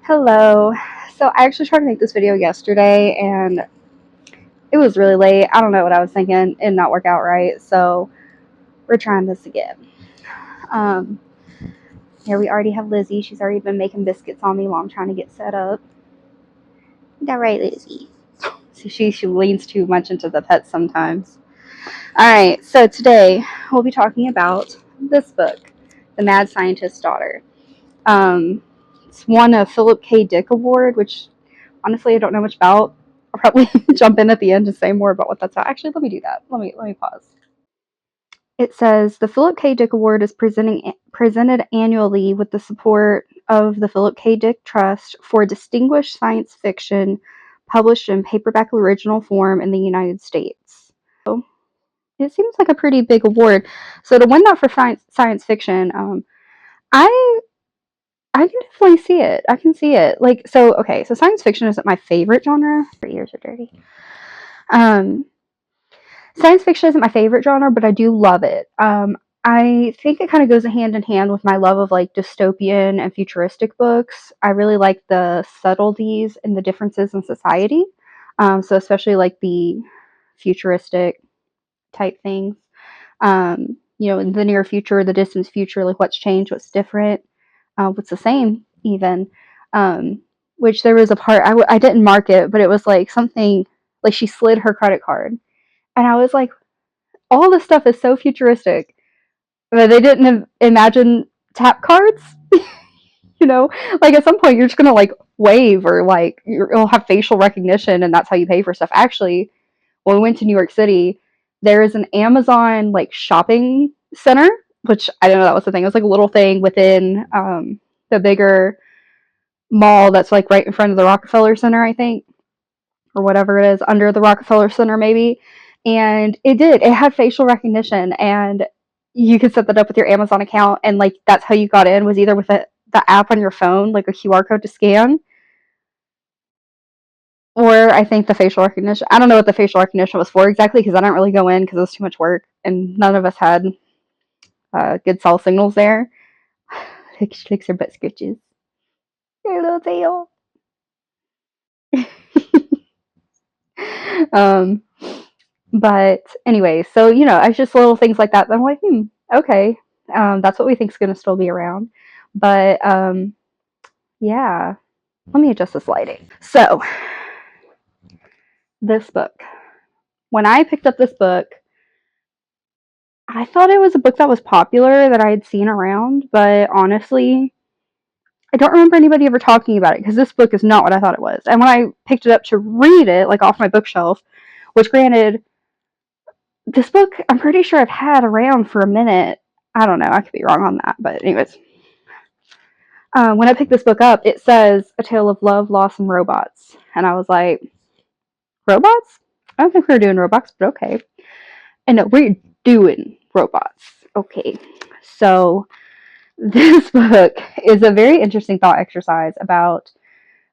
Hello. So I actually tried to make this video yesterday and it was really late. I don't know what I was thinking. It did not work out right. So we're trying this again. Um, Here we already have Lizzie. She's already been making biscuits on me while I'm trying to get set up. Is that right, Lizzie? So she leans too much into the pets sometimes. Alright, so today we'll be talking about this book, The Mad Scientist's Daughter. It's won a Philip K. Dick Award, which honestly I don't know much about. I'll probably jump in at the end to say more about what that's about. Actually, let me do that. Let me pause. It says the Philip K. Dick Award is presented annually with the support of the Philip K. Dick Trust for distinguished science fiction published in paperback original form in the United States. So it seems like a pretty big award. So to win that for science fiction, I I can definitely see it. I can see it. Like, so okay, so science fiction isn't my favorite genre. My ears are dirty. Um, Science fiction isn't my favorite genre, but I do love it. I think it kind of goes hand in hand with my love of like dystopian and futuristic books. I really like the subtleties and the differences in society. So especially like the futuristic type things. In the near future, the distant future, like what's changed, what's different, what's the same, even. Which there was a part I didn't mark it, but it was like something like she slid her credit card, and I was like, all this stuff is so futuristic, but they didn't imagine tap cards. Like at some point you're just gonna like wave or like it'll have facial recognition, and that's how you pay for stuff. Actually, when we went to New York City, there is an Amazon like shopping center, which I didn't know that was the thing. It was like a little thing within the bigger mall that's like right in front of the Rockefeller Center, I think, or whatever it is, under the Rockefeller Center maybe. And it had facial recognition, and you could set that up with your Amazon account, and like that's how you got in, was either with the app on your phone, like a QR code to scan, or I think the facial recognition. I don't know what the facial recognition was for exactly because I didn't really go in because it was too much work and none of us had good cell signals there. She licks her butt scritches. Her little tail. um, but anyway, so it's just little things like that. I'm like, okay, that's what we think is going to still be around. But yeah, let me adjust this lighting. So this book. When I picked up this book, I thought it was a book that was popular that I had seen around, but honestly, I don't remember anybody ever talking about it because this book is not what I thought it was. And when I picked it up to read it, like off my bookshelf, which granted, this book I'm pretty sure I've had around for a minute. I don't know, I could be wrong on that, but anyways. When I picked this book up, it says A Tale of Love, Loss, and Robots. And I was like, robots? I don't think we were doing robots, but okay. And no, we're doing robots. Okay. So this book is a very interesting thought exercise about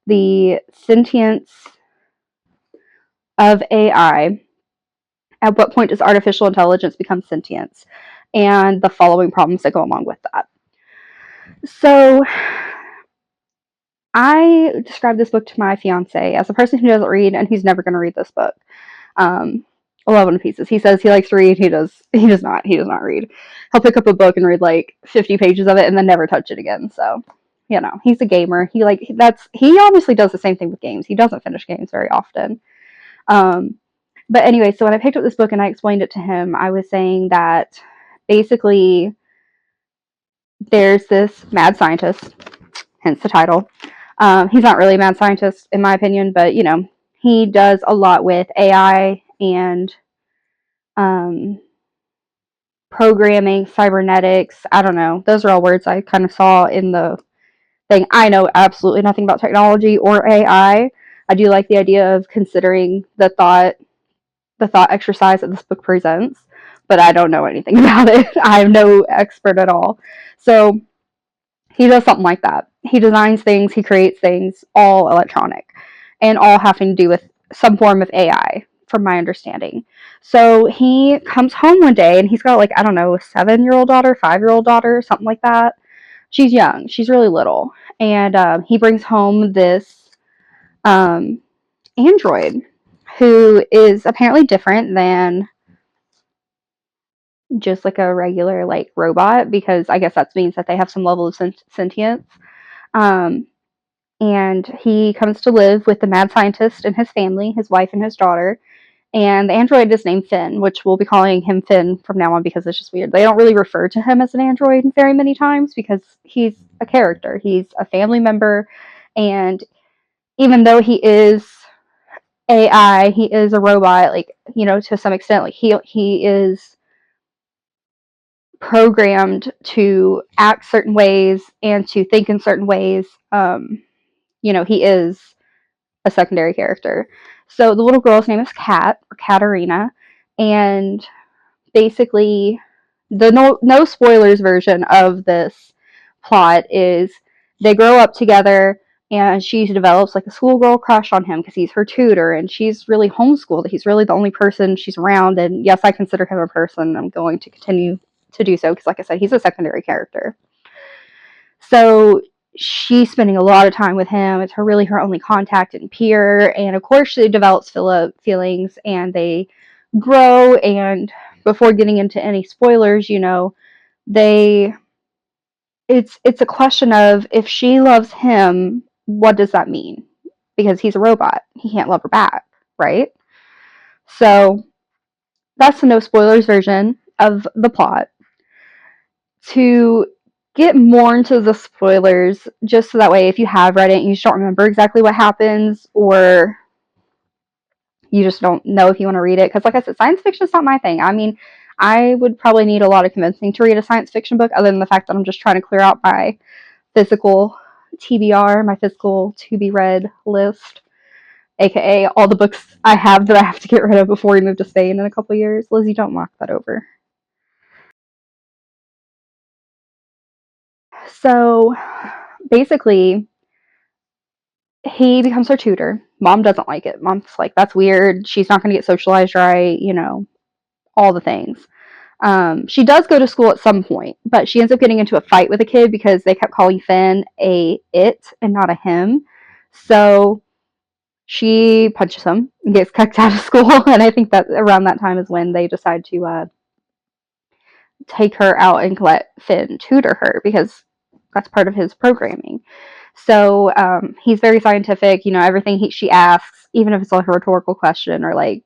the sentience of AI. At what point does artificial intelligence become sentience? And the following problems that go along with that. So I described this book to my fiance as a person who doesn't read, and he's never going to read this book. 11 pieces. He says he likes to read. He does not read. He'll pick up a book and read like 50 pages of it and then never touch it again. So, he's a gamer. He obviously does the same thing with games. He doesn't finish games very often. But anyway, so when I picked up this book and I explained it to him, I was saying that basically there's this mad scientist, hence the title. He's not really a mad scientist in my opinion, but he does a lot with AI and programming, cybernetics. I don't know. Those are all words I kind of saw in the thing. I know absolutely nothing about technology or AI. I do like the idea of considering the thought exercise that this book presents, but I don't know anything about it. I'm no expert at all. So he does something like that. He designs things, he creates things, all electronic, and all having to do with some form of AI, from my understanding. So he comes home one day and he's got like, I don't know, a 7-year-old daughter, 5-year-old daughter, something like that. She's young. She's really little. and he brings home this android who is apparently different than just like a regular like robot, because I guess that means that they have some level of sentience. Um, and he comes to live with the mad scientist and his family, his wife and his daughter. And the android is named Finn, which we'll be calling him Finn from now on because it's just weird. They don't really refer to him as an android very many times because he's a character. He's a family member, and even though he is AI, he is a robot, like, to some extent. Like he is programmed to act certain ways and to think in certain ways. He is a secondary character. So the little girl's name is Kat, or Katarina, and basically the no spoilers version of this plot is they grow up together, and she develops like a schoolgirl crush on him because he's her tutor, and she's really homeschooled. He's really the only person she's around, and yes, I consider him a person. I'm going to continue to do so because, like I said, he's a secondary character. So she's spending a lot of time with him. It's her only contact and peer, and of course she develops feelings, and they grow. And before getting into any spoilers, they it's a question of, if she loves him, what does that mean? Because he's a robot, he can't love her back, right? So that's the no spoilers version of the plot. To get more into the spoilers, just so that way if you have read it and you just don't remember exactly what happens, or you just don't know if you want to read it, because like I said, science fiction is not my thing. I mean, I would probably need a lot of convincing to read a science fiction book, other than the fact that I'm just trying to clear out my physical TBR, my physical to be read list, aka all the books I have that I have to get rid of before we move to Spain in a couple years. Lizzie, don't knock that over. So basically, he becomes her tutor. Mom doesn't like it. Mom's like, that's weird. She's not going to get socialized right, all the things. She does go to school at some point, but she ends up getting into a fight with a kid because they kept calling Finn a it and not a him. So she punches him and gets kicked out of school. And I think that around that time is when they decide to take her out and let Finn tutor her, because that's part of his programming. So he's very scientific. Everything she asks, even if it's like a rhetorical question or like,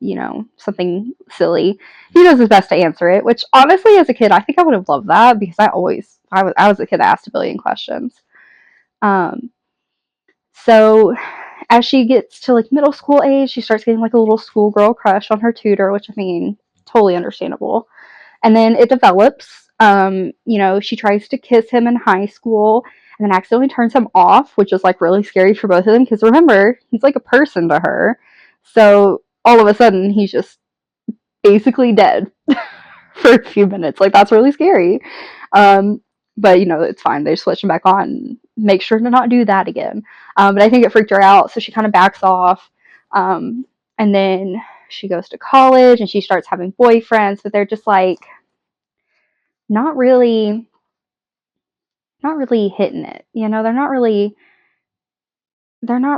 something silly, he does his best to answer it. Which honestly, as a kid, I think I would have loved that, because I was a kid that asked a billion questions. Um, so as she gets to like middle school age, she starts getting like a little schoolgirl crush on her tutor, which I mean, totally understandable. And then it develops. She tries to kiss him in high school and then accidentally turns him off, which is like really scary for both of them, because remember, he's like a person to her. So all of a sudden, he's just basically dead for a few minutes. Like, that's really scary. Um, but it's fine. They switch him back on. Make sure to not do that again. But I think it freaked her out, so she kind of backs off. And then she goes to college and she starts having boyfriends, but they're just like not really hitting it. They're not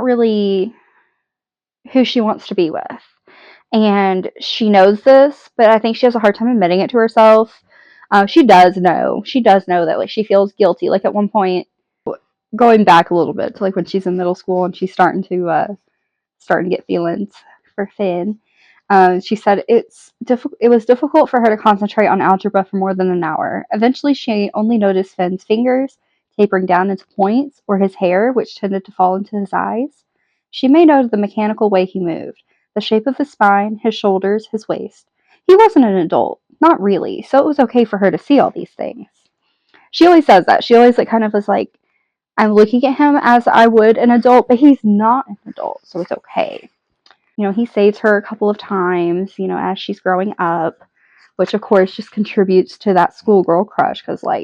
really who she wants to be with. And she knows this, but I think she has a hard time admitting it to herself. She does know. She does know that like she feels guilty. Like at one point, going back a little bit to like when she's in middle school and she's starting to get feelings for Finn. She said it was difficult for her to concentrate on algebra for more than an hour. Eventually, she only noticed Finn's fingers tapering down into points, or his hair, which tended to fall into his eyes. She may note the mechanical way he moved, the shape of his spine, his shoulders, his waist. He wasn't an adult, not really, so it was okay for her to see all these things. She always says that. She always like kind of was like, I'm looking at him as I would an adult, but he's not an adult, so it's okay. He saves her a couple of times, as she's growing up, which of course just contributes to that schoolgirl crush, because, like,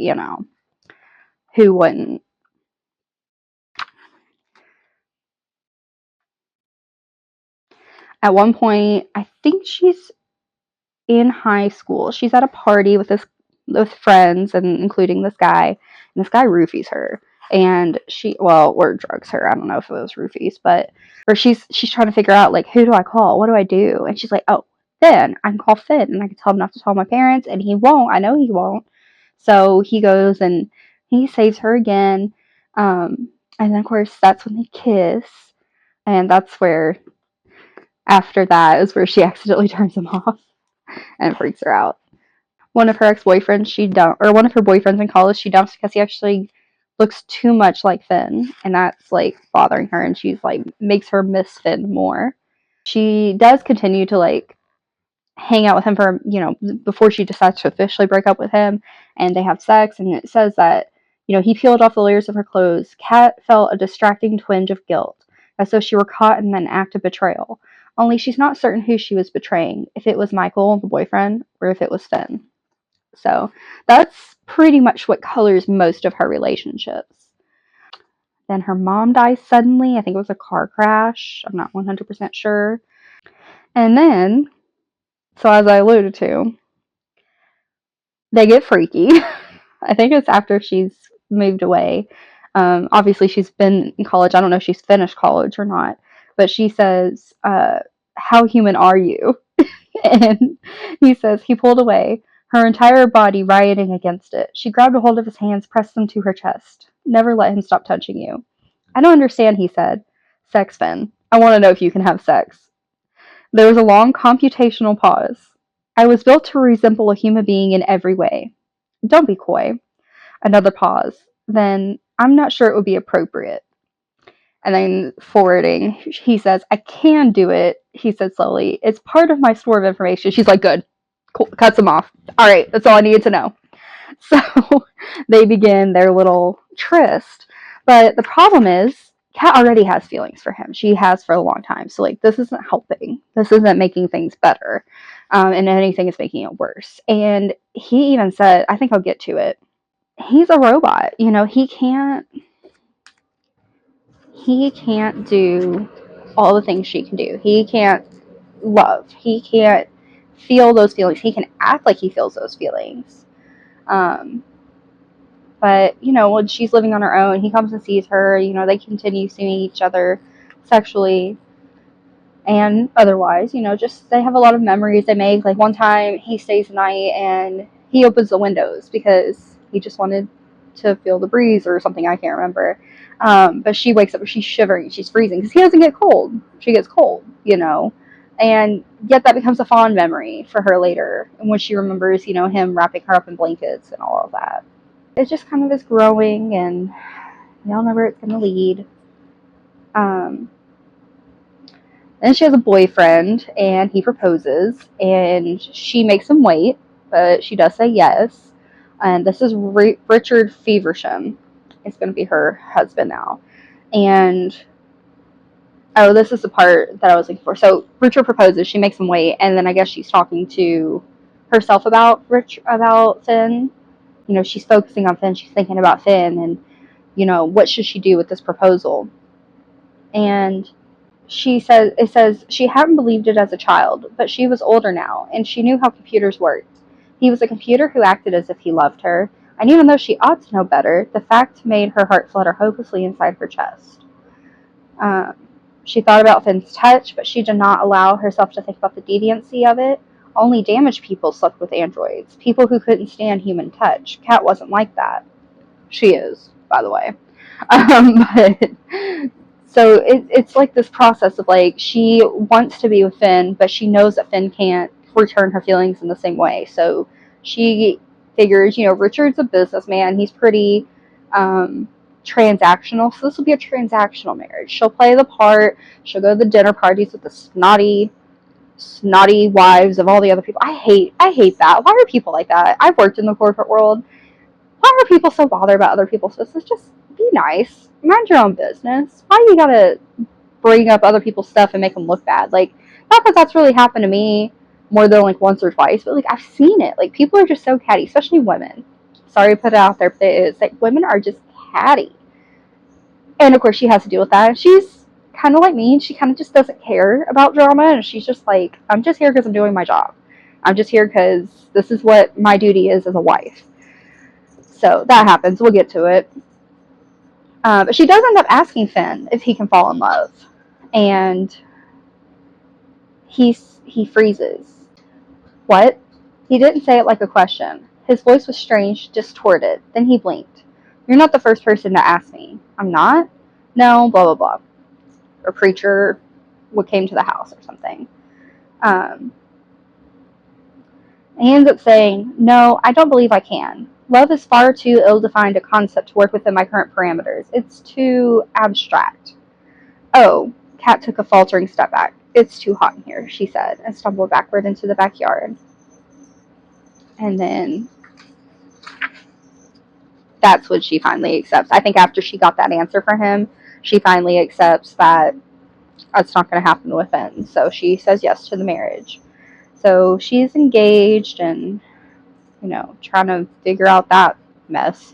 who wouldn't? At one point, I think she's in high school. She's at a party with friends, and including this guy, and this guy roofies her. and or drugs her. I don't know if it was roofies, but or she's trying to figure out like, who do I call? What do I do? And she's like, oh, Finn. I can call Finn, and I can tell him not to tell my parents, and he won't. I know he won't. So he goes and he saves her again. And then of course that's when they kiss, and that's where after that is where she accidentally turns him off and freaks her out. One of her ex-boyfriends one of her boyfriends in college she dumps because he actually looks too much like Finn, and that's like bothering her, and she's like makes her miss Finn more. She does continue to like hang out with him for, before she decides to officially break up with him, and they have sex, and it says that, he peeled off the layers of her clothes. Kat felt a distracting twinge of guilt, as though she were caught in an act of betrayal. Only she's not certain who she was betraying, if it was Michael, the boyfriend, or if it was Finn. So that's pretty much what colors most of her relationships. Then her mom dies suddenly. I think it was a car crash. I'm not 100% sure. And then, so as I alluded to, they get freaky. I think it's after she's moved away. Obviously, she's been in college. I don't know if she's finished college or not. But she says, how human are you? And he says he pulled away, her entire body rioting against it. She grabbed a hold of his hands, pressed them to her chest. Never let him stop touching you. I don't understand, he said. Sex, Finn. I want to know if you can have sex. There was a long computational pause. I was built to resemble a human being in every way. Don't be coy. Another pause. Then, I'm not sure it would be appropriate. And then forwarding, he says, I can do it, he said slowly. It's part of my store of information. She's like, good. Cool. Cuts him off. All right, that's all I needed to know. So they begin their little tryst. But the problem is, Kat already has feelings for him. She has for a long time. So, like, this isn't helping. This isn't making things better. And anything is making it worse. And he even said, I think I'll get to it. He's a robot. He can't do all the things she can do. He can't love. He can't feel those feelings. He can act like he feels those feelings. But, when she's living on her own, he comes and sees her. They continue seeing each other sexually and otherwise. Just they have a lot of memories they make. Like one time he stays the night and he opens the windows because he just wanted to feel the breeze or something. I can't remember. But she wakes up, she's shivering, she's freezing because he doesn't get cold. She gets cold, and yet that becomes a fond memory for her later, and when she remembers, him wrapping her up in blankets and all of that. It just kind of is growing, and we all know where it's going to lead. Then she has a boyfriend, and he proposes, and she makes him wait, but she does say yes. And this is Richard Feversham. It's going to be her husband now. And, oh, this is the part that I was looking for. So Richard proposes, she makes him wait, and then I guess she's talking to herself about Finn. She's focusing on Finn, she's thinking about Finn, and, what should she do with this proposal? And it says she hadn't believed it as a child, but she was older now, and she knew how computers worked. He was a computer who acted as if he loved her, and even though she ought to know better, the fact made her heart flutter hopelessly inside her chest. She thought about Finn's touch, but she did not allow herself to think about the deviancy of it. Only damaged people slept with androids, people who couldn't stand human touch. Kat wasn't like that. She is, by the way. But so it's like this process of like she wants to be with Finn, but she knows that Finn can't return her feelings in the same way. So she figures, Richard's a businessman. He's pretty transactional. So this will be a transactional marriage. She'll play the part. She'll go to the dinner parties with the snotty wives of all the other people. I hate that. Why are people like that? I've worked in the corporate world. Why are people so bothered about other people's business? Just be nice. Mind your own business. Why you gotta bring up other people's stuff and make them look bad? Like, not that that's really happened to me more than like once or twice, but like I've seen it. Like people are just so catty, especially women. Sorry to put it out there, but it is like women are just catty. And of course she has to deal with that. And she's kind of like me, and she kind of just doesn't care about drama, and she's just like, I'm just here because I'm doing my job. I'm just here because this is what my duty is as a wife. So that happens. We'll get to it. But she does end up asking Finn if he can fall in love, and he freezes. What? He didn't say it like a question. His voice was strange, distorted. Then he blinked. You're not the first person to ask me. I'm not? No, blah, blah, blah. A preacher what came to the house or something. He ends up saying, no, I don't believe I can. Love is far too ill-defined a concept to work within my current parameters. It's too abstract. Oh, Kat took a faltering step back. It's too hot in here, she said, and stumbled backward into the backyard. And then that's when she finally accepts. I think after she got that answer for him, she finally accepts that it's not going to happen with him. So she says yes to the marriage. So she's engaged and, trying to figure out that mess.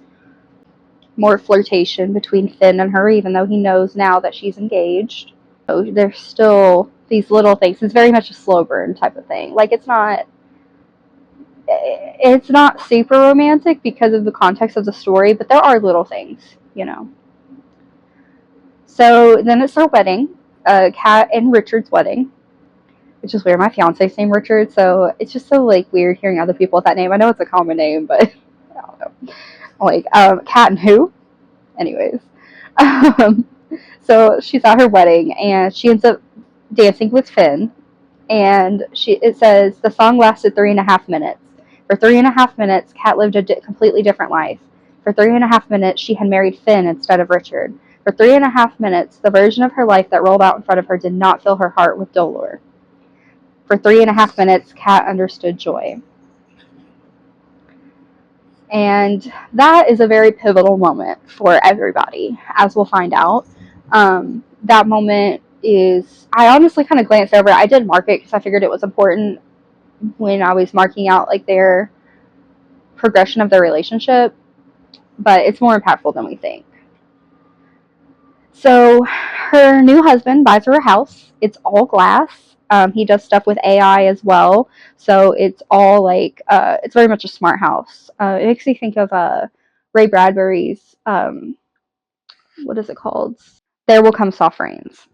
More flirtation between Finn and her, even though he knows now that she's engaged. So there's still these little things. It's very much a slow burn type of thing. Like, it's not super romantic because of the context of the story, but there are little things. So then it's their wedding, Kat and Richard's wedding, which is weird. My fiance's name Richard, so it's just so weird hearing other people with that name. I know it's a common name, but I don't know. Kat and who? Anyways, so she's at her wedding and she ends up dancing with Finn, and it says the song lasted 3.5 minutes. For 3.5 minutes, Kat lived a completely different life. For 3.5 minutes, she had married Finn instead of Richard. For 3.5 minutes, the version of her life that rolled out in front of her did not fill her heart with dolor. For 3.5 minutes, Kat understood joy. And that is a very pivotal moment for everybody, as we'll find out. That moment is, I honestly kind of glanced over it. I did mark it because I figured it was important when I was marking out their progression of their relationship, but it's more impactful than we think. So her new husband buys her a house. It's all glass. He does stuff with AI as well, so it's all it's very much a smart house. It makes me think of Ray Bradbury's what is it called? There Will Come Soft Rains.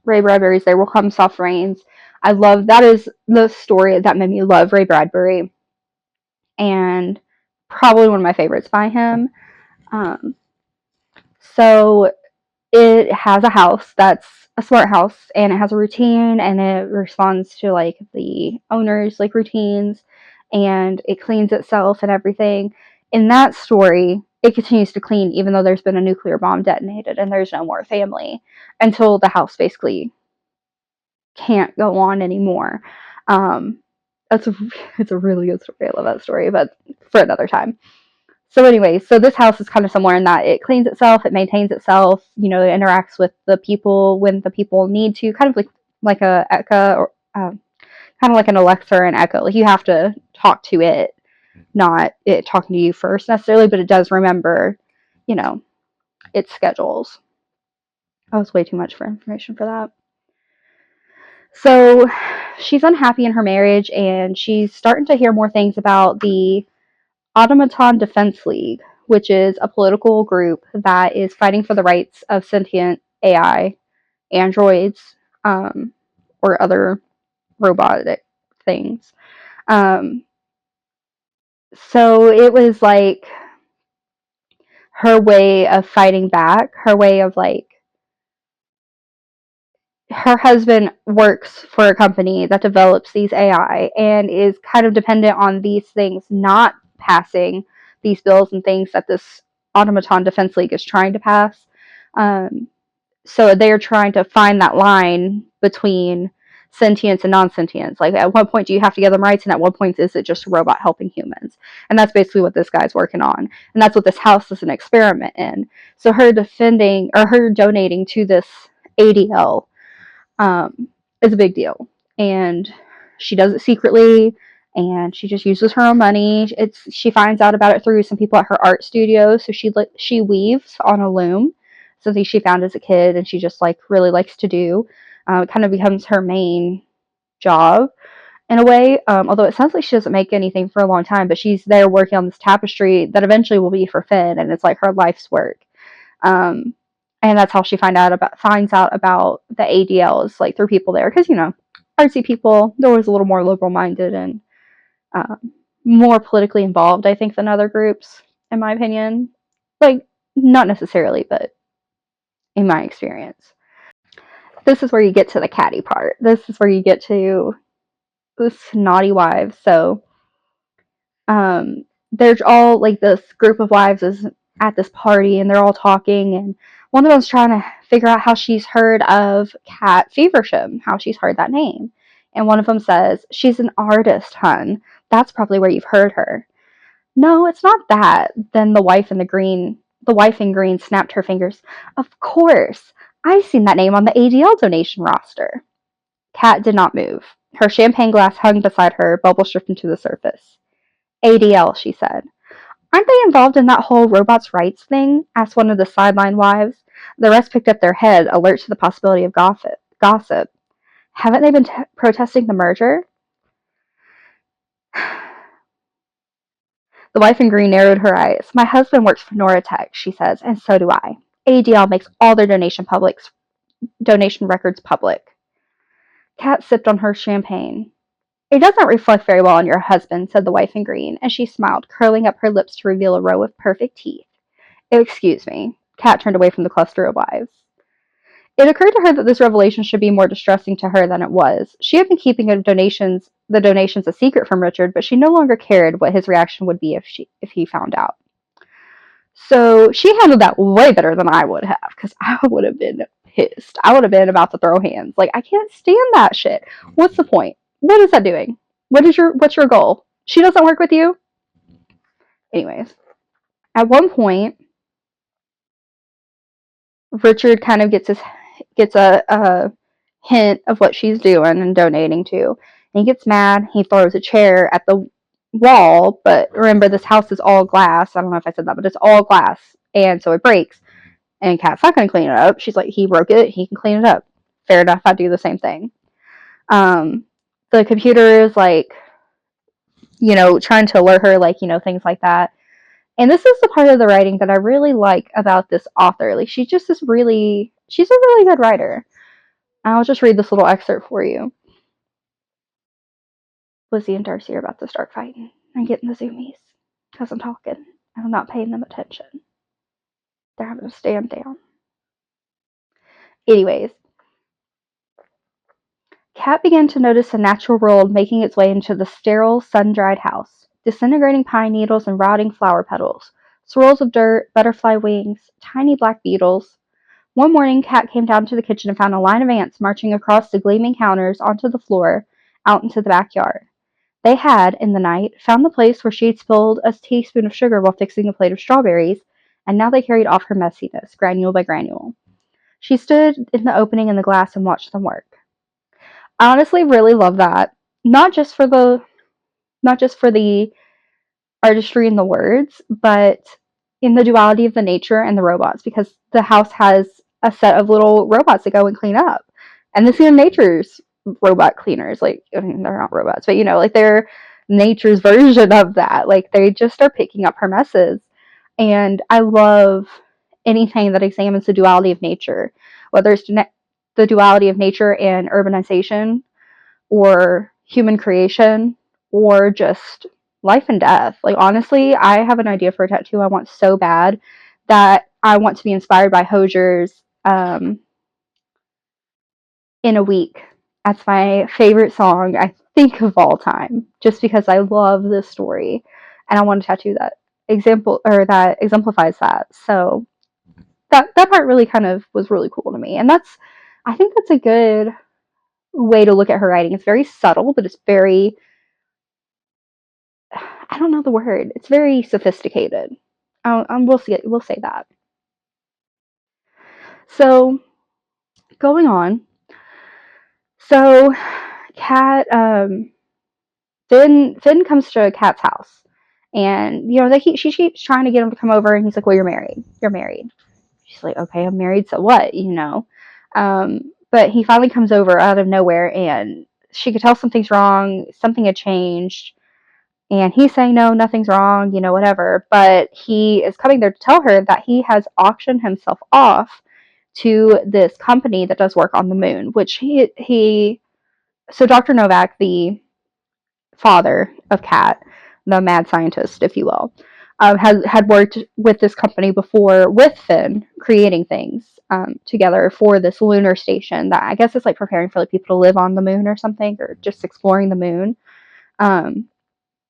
Ray Bradbury's There Will Come Soft Rains. I love that. Is the story that made me love Ray Bradbury, and probably one of my favorites by him. So it has a house that's a smart house, and it has a routine, and it responds to the owner's routines, and it cleans itself and everything. In that story, it continues to clean even though there's been a nuclear bomb detonated and there's no more family until the house basically can't go on anymore. It's a really good story. I love that story, but for another time. So anyway, so this house is kind of similar in that it cleans itself, it maintains itself, it interacts with the people when the people need to, kind of like a Eka, or kind of like an Alexa or an Echo. You have to talk to it, not it talking to you first necessarily, but it does remember, its schedules. That was way too much for information for that. So she's unhappy in her marriage, and she's starting to hear more things about the Automaton Defense League, which is a political group that is fighting for the rights of sentient AI, androids, or other robotic things. So it was her way of fighting back, her way of her husband works for a company that develops these AI and is kind of dependent on these things not passing these bills and things that this Automaton Defense League is trying to pass. So they're trying to find that line between sentience and non-sentience. At what point do you have to give them rights, and at what point is it just a robot helping humans? And that's basically what this guy's working on. And that's what this house is an experiment in. So her donating to this ADL is a big deal, and she does it secretly, and she just uses her own money. She finds out about it through some people at her art studio. So she weaves on a loom, something she found as a kid, and she just really likes to do. It kind of becomes her main job in a way. Although it sounds like she doesn't make anything for a long time, but she's there working on this tapestry that eventually will be for Finn, and it's her life's work. And that's how she finds out about the ADLs, like through people there, because artsy people, they're always a little more liberal minded and uh, more politically involved, I think, than other groups, in my opinion. Like, not necessarily, but in my experience. This is where you get to the catty part. This is where you get to the snotty wives. So, there's all like this group of wives is at this party and they're all talking, and one of them's trying to figure out how she's heard of Cat Feversham, how she's heard that name. And one of them says, "She's an artist, hun. That's probably where you've heard her." "No, it's not that." Then the wife in green snapped her fingers. "Of course. I've seen that name on the ADL donation roster." Kat did not move. Her champagne glass hung beside her, bubbles drifting to the surface. "ADL," she said. "Aren't they involved in that whole robots' rights thing?" asked one of the sideline wives. The rest picked up their head, alert to the possibility of gossip. "Haven't they been protesting the merger?" The wife in green narrowed her eyes. "My husband works for Noratech," she says, "and so do I. ADL makes all their donation records public." Kat sipped on her champagne. "It doesn't reflect very well on your husband," said the wife in green, and she smiled, curling up her lips to reveal a row of perfect teeth. "Excuse me." Kat turned away from the cluster of wives. It occurred to her that this revelation should be more distressing to her than it was. She had been keeping the donations a secret from Richard, but she no longer cared what his reaction would be if he found out. So she handled that way better than I would have, because I would have been pissed. I would have been about to throw hands. Like, I can't stand that shit. What's the point? What is that doing? What's your goal? She doesn't work with you? Anyways, at one point, Richard kind of gets a hint of what she's doing and donating to. And he gets mad. He throws a chair at the wall, but remember, this house is all glass. I don't know if I said that, but it's all glass, and so it breaks. And Kat's not going to clean it up. She's like, he broke it. He can clean it up. Fair enough. I'd do the same thing. The computer is like, trying to alert her, like, things like that. And this is the part of the writing that I really like about this author. Like, she's a really good writer. I'll just read this little excerpt for you. "Lizzie and Darcy are about to start fighting. I'm getting the zoomies because I'm talking and I'm not paying them attention. They're having to stand down." Anyways, Kat began to notice the natural world making its way into the sterile, sun-dried house. Disintegrating pine needles and rotting flower petals, swirls of dirt, butterfly wings, tiny black beetles. One morning, Kat came down to the kitchen and found a line of ants marching across the gleaming counters onto the floor, out into the backyard. They had, in the night, found the place where she had spilled a teaspoon of sugar while fixing a plate of strawberries, and now they carried off her messiness, granule by granule. She stood in the opening in the glass and watched them work. I honestly really love that. Not just for the artistry in the words, but in the duality of the nature and the robots, because the house has a set of little robots that go and clean up. And this is nature's robot cleaners. Like, I mean, they're not robots, but like, they're nature's version of that. Like, they just are picking up her messes. And I love anything that examines the duality of nature, whether it's the duality of nature and urbanization, or human creation, or just life and death. Like, honestly, I have an idea for a tattoo I want so bad that I want to be inspired by Hosier's In a Week. That's my favorite song, I think, of all time, just because I love this story and I want to tattoo that exemplifies that. So that part really kind of was really cool to me. And I think that's a good way to look at her writing. It's very subtle, but it's very, I don't know the word. It's very sophisticated. We'll say that. So, going on. So, Kat, Finn comes to Kat's house, and she keeps trying to get him to come over, and he's like, "Well, you're married. You're married." She's like, "Okay, I'm married. So what? But he finally comes over out of nowhere, and she could tell something's wrong. Something had changed. And he's saying, no, nothing's wrong, whatever. But he is coming there to tell her that he has auctioned himself off to this company that does work on the moon, which so Dr. Novak, the father of Kat, the mad scientist, if you will, had worked with this company before with Finn, creating things together for this lunar station that I guess is like preparing for like people to live on the moon or something, or just exploring the moon. Um,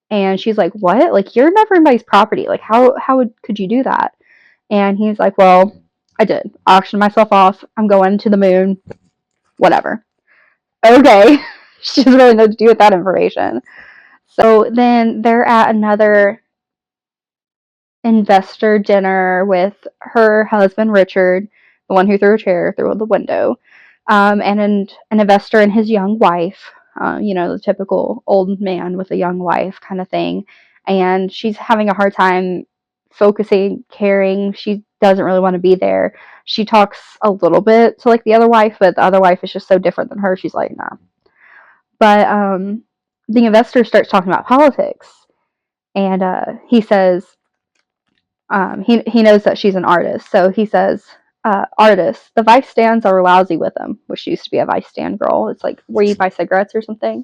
and she's like, "What? Like you're never anybody's property. Like could you do that?" And he's like, "Well, I did. I auctioned myself off. I'm going to the moon. Whatever." Okay. She doesn't really know what to do with that information. So then they're at another investor dinner with her husband, Richard, the one who threw a chair through the window, and an investor and his young wife, the typical old man with a young wife kind of thing. And she's having a hard time focusing, caring. She doesn't really want to be there. She talks a little bit to like the other wife, but the other wife is just so different than her. She's like, nah. But the investor starts talking about politics, and he says, he knows that she's an artist, so he says, artists, the vice stands are lousy with them, which used to be a vice stand girl. It's like where you buy cigarettes or something.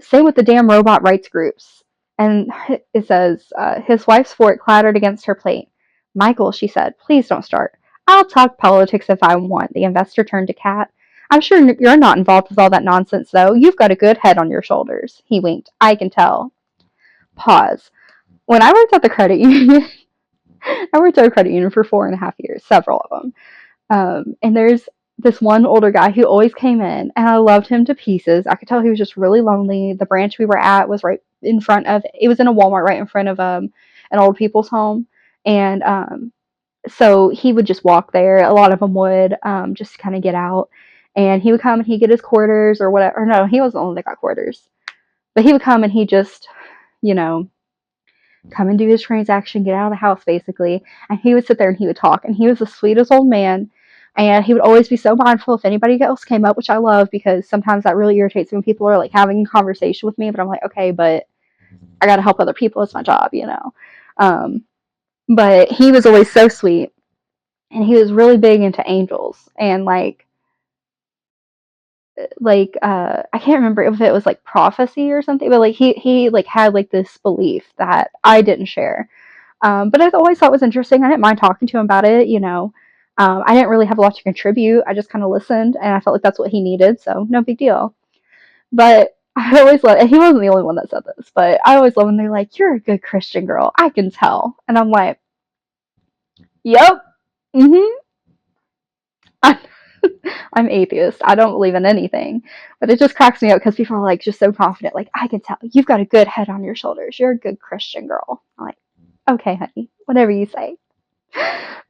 Same with the damn robot rights groups. And it says, his wife's fork clattered against her plate. Michael, she said, please don't start. I'll talk politics if I want. The investor turned to Kat. I'm sure you're not involved with all that nonsense, though. You've got a good head on your shoulders. He winked. I can tell. Pause. When I worked at the credit union, I worked at a credit union for 4.5 years, several of them. And there's this one older guy who always came in, and I loved him to pieces. I could tell he was just really lonely. The branch we were at was right in front of, it was in a Walmart right in front of an old people's home. And so he would just walk there. A lot of them would just kind of get out. And he would come and he'd get his quarters or whatever. Or no, he wasn't the one that got quarters. But he would come and he just, you know, come and do his transaction, get out of the house basically. And he would sit there and he would talk. And he was the sweetest old man. And he would always be so mindful if anybody else came up, which I love because sometimes that really irritates me when people are like having a conversation with me. But I'm like, okay, but I got to help other people. It's my job, you know. But he was always so sweet. And he was really big into angels. And I can't remember if it was like prophecy or something, but like he like had like this belief that I didn't share. But I always thought it was interesting. I didn't mind talking to him about it, you know. I didn't really have a lot to contribute. I just kind of listened, and I felt like that's what he needed, so no big deal. But I always love, and he wasn't the only one that said this, but I always love when they're like, "You're a good Christian girl. I can tell," and I'm like, "Yep, mm-hmm." I'm atheist. I don't believe in anything. But it just cracks me up because people are like just so confident. Like, I can tell. You've got a good head on your shoulders. You're a good Christian girl. I'm like, okay, honey, whatever you say.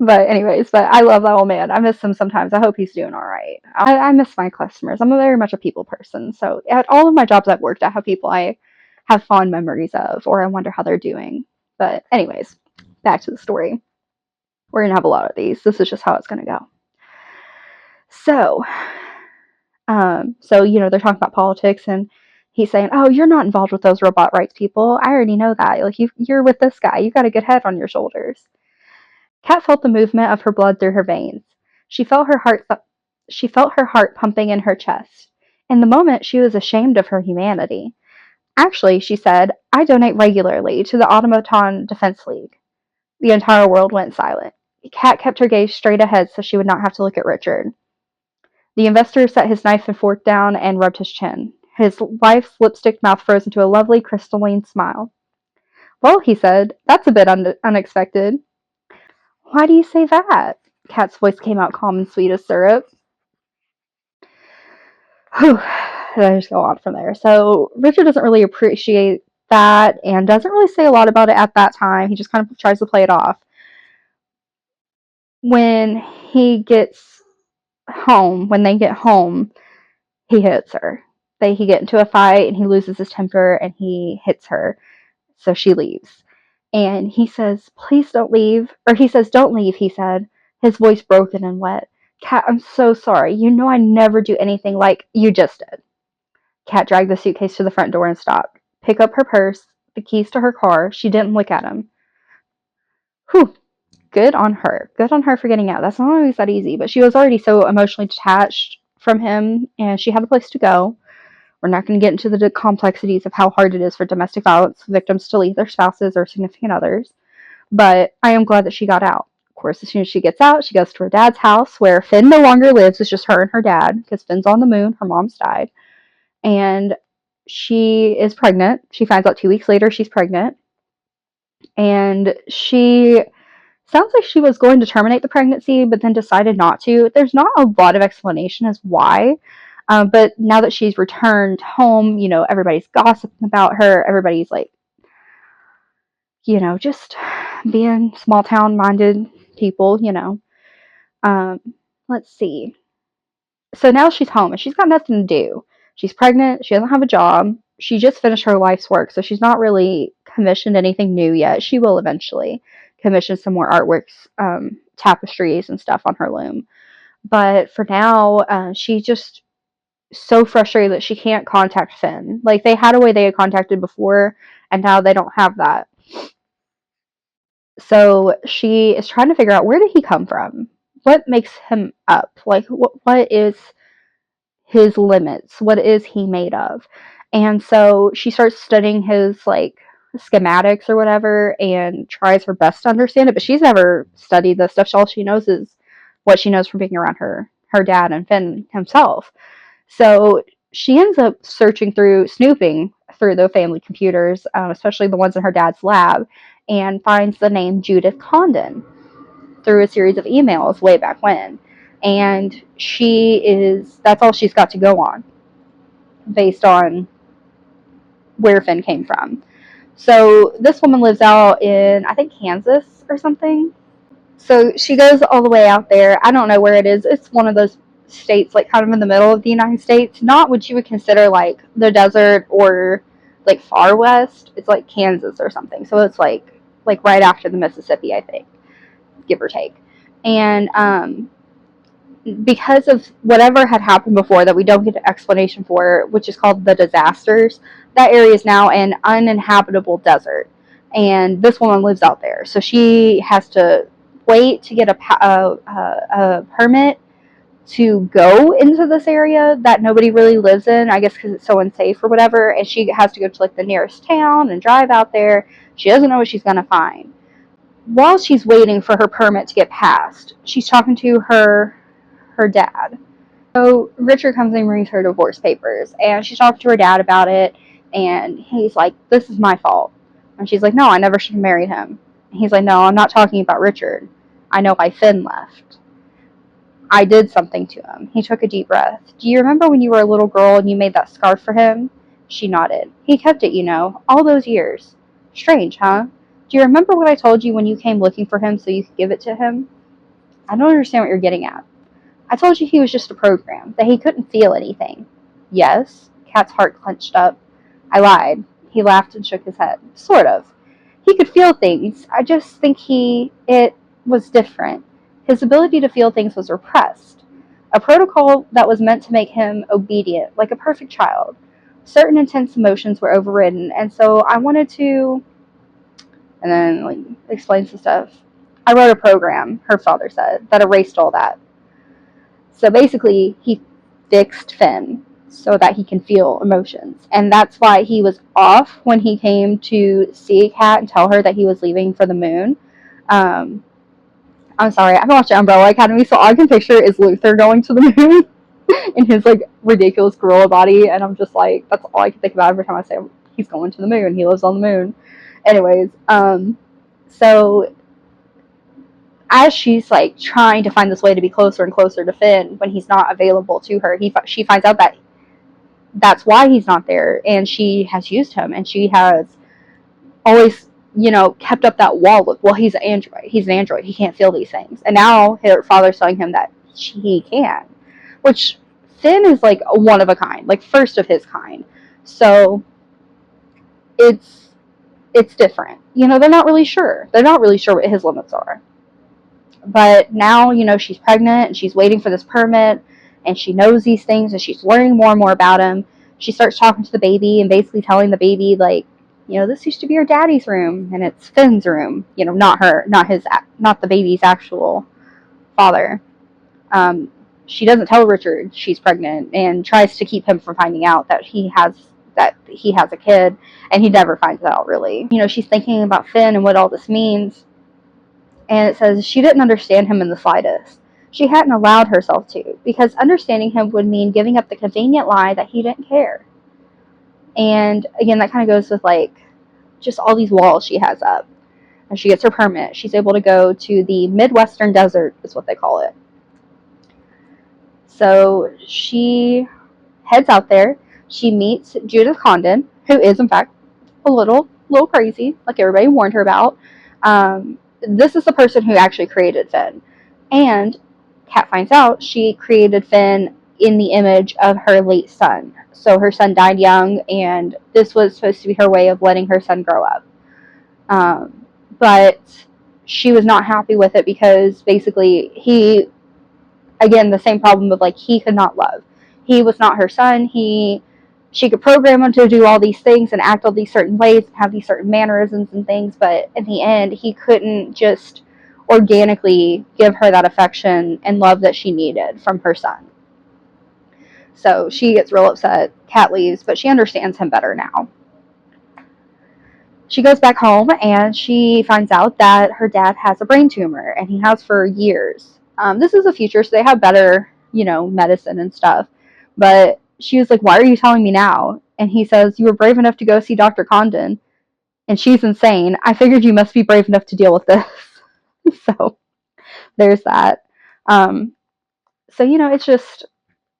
But anyways, but I love that old man. I miss him sometimes. I hope he's doing all right. I miss my customers. I'm very much a people person. So at all of my jobs I've worked, I have people I have fond memories of, or I wonder how they're doing. But anyways, back to the story. We're going to have a lot of these. This is just how it's going to go. So, they're talking about politics, and he's saying, "Oh, you're not involved with those robot rights people. I already know that. Like you're with this guy. You got a good head on your shoulders." Kat felt the movement of her blood through her veins. She felt her heart. She felt her heart pumping in her chest. In the moment, she was ashamed of her humanity. Actually, she said, "I donate regularly to the Automaton Defense League." The entire world went silent. Kat kept her gaze straight ahead so she would not have to look at Richard. The investor set his knife and fork down and rubbed his chin. His wife's lipstick mouth froze into a lovely crystalline smile. "Well," he said, "that's a bit unexpected." "Why do you say that?" Kat's voice came out calm and sweet as syrup. Whew. I just go on from there. So Richard doesn't really appreciate that and doesn't really say a lot about it at that time. He just kind of tries to play it off. When they get home, he hits her. He get into a fight and he loses his temper and he hits her. So she leaves. And he says, "Please don't leave." Or he says, "Don't leave," he said, his voice broken and wet. "Kat, I'm so sorry. You know I never do anything like you just did." Kat dragged the suitcase to the front door and stopped. Pick up her purse, the keys to her car. She didn't look at him. Whew. good on her. Good on her for getting out. That's not always that easy, but she was already so emotionally detached from him, and she had a place to go. We're not going to get into the complexities of how hard it is for domestic violence victims to leave their spouses or significant others, but I am glad that she got out. Of course, as soon as she gets out, she goes to her dad's house, where Finn no longer lives. It's just her and her dad, because Finn's on the moon. Her mom's died. And she is pregnant. She finds out 2 weeks later she's pregnant. And she sounds like she was going to terminate the pregnancy, but then decided not to. There's not a lot of explanation as why. But now that she's returned home, everybody's gossiping about her. Everybody's like, just being small town minded people. Um, let's see. So now she's home and she's got nothing to do. She's pregnant. She doesn't have a job. She just finished her life's work, so she's not really commissioned anything new yet. She will eventually commission some more artworks, tapestries and stuff on her loom. But for now, she's just so frustrated that she can't contact Finn. Like, they had a way they had contacted before, and now they don't have that. So she is trying to figure out, where did he come from? What makes him up? Like, what is his limits? What is he made of? And so she starts studying his, like, schematics or whatever, and tries her best to understand it, but she's never studied this stuff. All she knows is what she knows from being around her dad and Finn himself. So she ends up snooping through the family computers, especially the ones in her dad's lab, and finds the name Judith Condon through a series of emails way back when. And that's all she's got to go on based on where Finn came from. So this woman lives out in, I think, Kansas or something. So she goes all the way out there. I don't know where it is. It's one of those states, like, kind of in the middle of the United States. Not what you would consider, like, the desert or, like, far west. It's like Kansas or something. So it's like right after the Mississippi, I think, give or take. And because of whatever had happened before that we don't get an explanation for, which is called the disasters, that area is now an uninhabitable desert. And this woman lives out there. So she has to wait to get a permit to go into this area that nobody really lives in, I guess because it's so unsafe or whatever. And she has to go to, like, the nearest town and drive out there. She doesn't know what she's going to find. While she's waiting for her permit to get passed, she's talking to her dad. So Richard comes and brings her divorce papers, and she's talking to her dad about it, and he's like, this is my fault. And she's like, no, I never should have married him. And he's like, no, I'm not talking about Richard. I know why Finn left. I did something to him. He took a deep breath. Do you remember when you were a little girl and you made that scarf for him? She nodded. He kept it, all those years. Strange, huh? Do you remember what I told you when you came looking for him so you could give it to him? I don't understand what you're getting at. I told you he was just a program, that he couldn't feel anything. Yes? Kat's heart clenched up. I lied. He laughed and shook his head. Sort of. He could feel things. I just think it was different. His ability to feel things was repressed. A protocol that was meant to make him obedient, like a perfect child. Certain intense emotions were overridden, and so I wanted to... And then, like, explains some stuff. I wrote a program, her father said, that erased all that. So basically, he fixed Finn so that he can feel emotions. And that's why he was off when he came to see Kat and tell her that he was leaving for the moon. I'm sorry, I've been watching Umbrella Academy, so all I can picture is Luther going to the moon in his, like, ridiculous gorilla body. And I'm just like, that's all I can think about every time I say he's going to the moon. He lives on the moon. Anyways, so as she's, like, trying to find this way to be closer and closer to Finn when he's not available to her, she finds out that that's why he's not there, and she has used him, and she has always, kept up that wall of, well, he's an android, he can't feel these things. And now her father's telling him that he can, which Finn is, like, one of a kind, like, first of his kind. So it's different. They're not really sure what his limits are. But now, she's pregnant and she's waiting for this permit, and she knows these things, and she's learning more and more about him. She starts talking to the baby and basically telling the baby, like, this used to be her daddy's room, and it's Finn's room. Not her, not the baby's actual father. Um, she doesn't tell Richard she's pregnant and tries to keep him from finding out that he has a kid, and he never finds out really. She's thinking about Finn and what all this means, and it says she didn't understand him in the slightest. She hadn't allowed herself to, because understanding him would mean giving up the convenient lie that he didn't care. And again, that kind of goes with just all these walls she has up. And she gets her permit. She's able to go to the Midwestern Desert, is what they call it. So she heads out there. She meets Judith Condon, who is in fact a little crazy, like everybody warned her about. This is the person who actually created Finn. And Kat finds out she created Finn in the image of her late son. So her son died young, and this was supposed to be her way of letting her son grow up. But she was not happy with it, because basically again, the same problem of he could not love. He was not her son. She could program him to do all these things and act all these certain ways and have these certain mannerisms and things, but in the end, he couldn't just organically give her that affection and love that she needed from her son. So she gets real upset. Kat leaves, but she understands him better now. She goes back home, and she finds out that her dad has a brain tumor, and he has for years. This is the future, so they have better, medicine and stuff. But she was like, "Why are you telling me now?" And he says, "You were brave enough to go see Dr. Condon." And she's insane. "I figured you must be brave enough to deal with this." So there's that. So,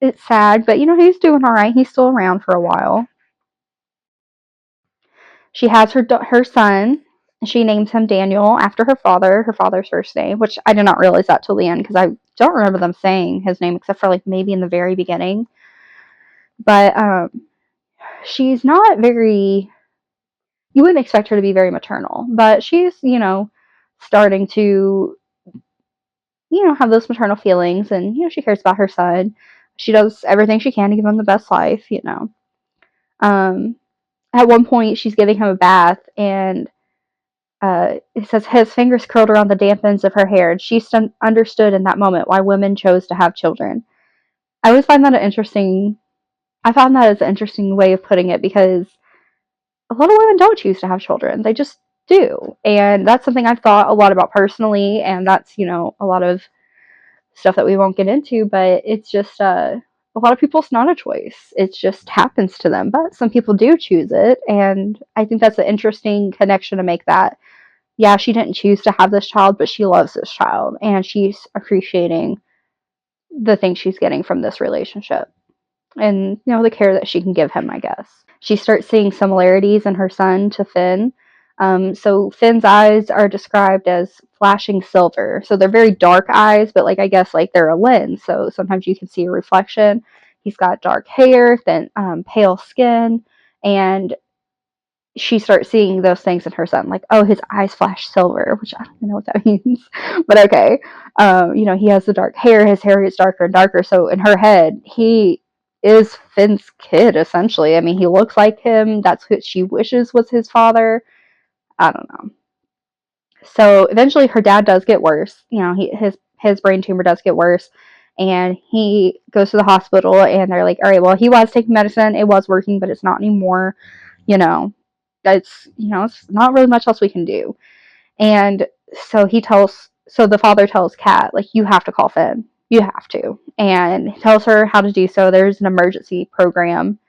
it's sad, but, he's doing all right. He's still around for a while. She has her son. She names him Daniel after her father's first name, which I did not realize that till the end, because I don't remember them saying his name except for maybe in the very beginning. But she's not very. You wouldn't expect her to be very maternal, but she's starting to have those maternal feelings, and she cares about her son. She does everything she can to give him the best life. At one point, she's giving him a bath, and it says his fingers curled around the damp ends of her hair, and she understood in that moment why women chose to have children. I always find that interesting. I found that as an interesting way of putting it, because a lot of women don't choose to have children. They just do. And that's something I've thought a lot about personally, and that's, a lot of stuff that we won't get into, but it's just a lot of people, it's not a choice. It just happens to them. But some people do choose it, and I think that's an interesting connection to make, that yeah, she didn't choose to have this child, but she loves this child, and she's appreciating the things she's getting from this relationship, and the care that she can give him, I guess. She starts seeing similarities in her son to Finn. So Finn's eyes are described as flashing silver. So they're very dark eyes, but I guess they're a lens. So sometimes you can see a reflection. He's got dark hair, then pale skin, and she starts seeing those things in her son, oh, his eyes flash silver, which I don't even know what that means, but okay. He has the dark hair, his hair gets darker and darker, so in her head, he is Finn's kid, essentially. I mean, he looks like him, that's who she wishes was his father. I don't know. So eventually her dad does get worse, his brain tumor does get worse, and he goes to the hospital, and they're like, all right, well, he was taking medicine, it was working, but it's not anymore. It's it's not really much else we can do. And so the father tells Kat, you have to call Finn, you have to, and he tells her how to do so. There's an emergency program.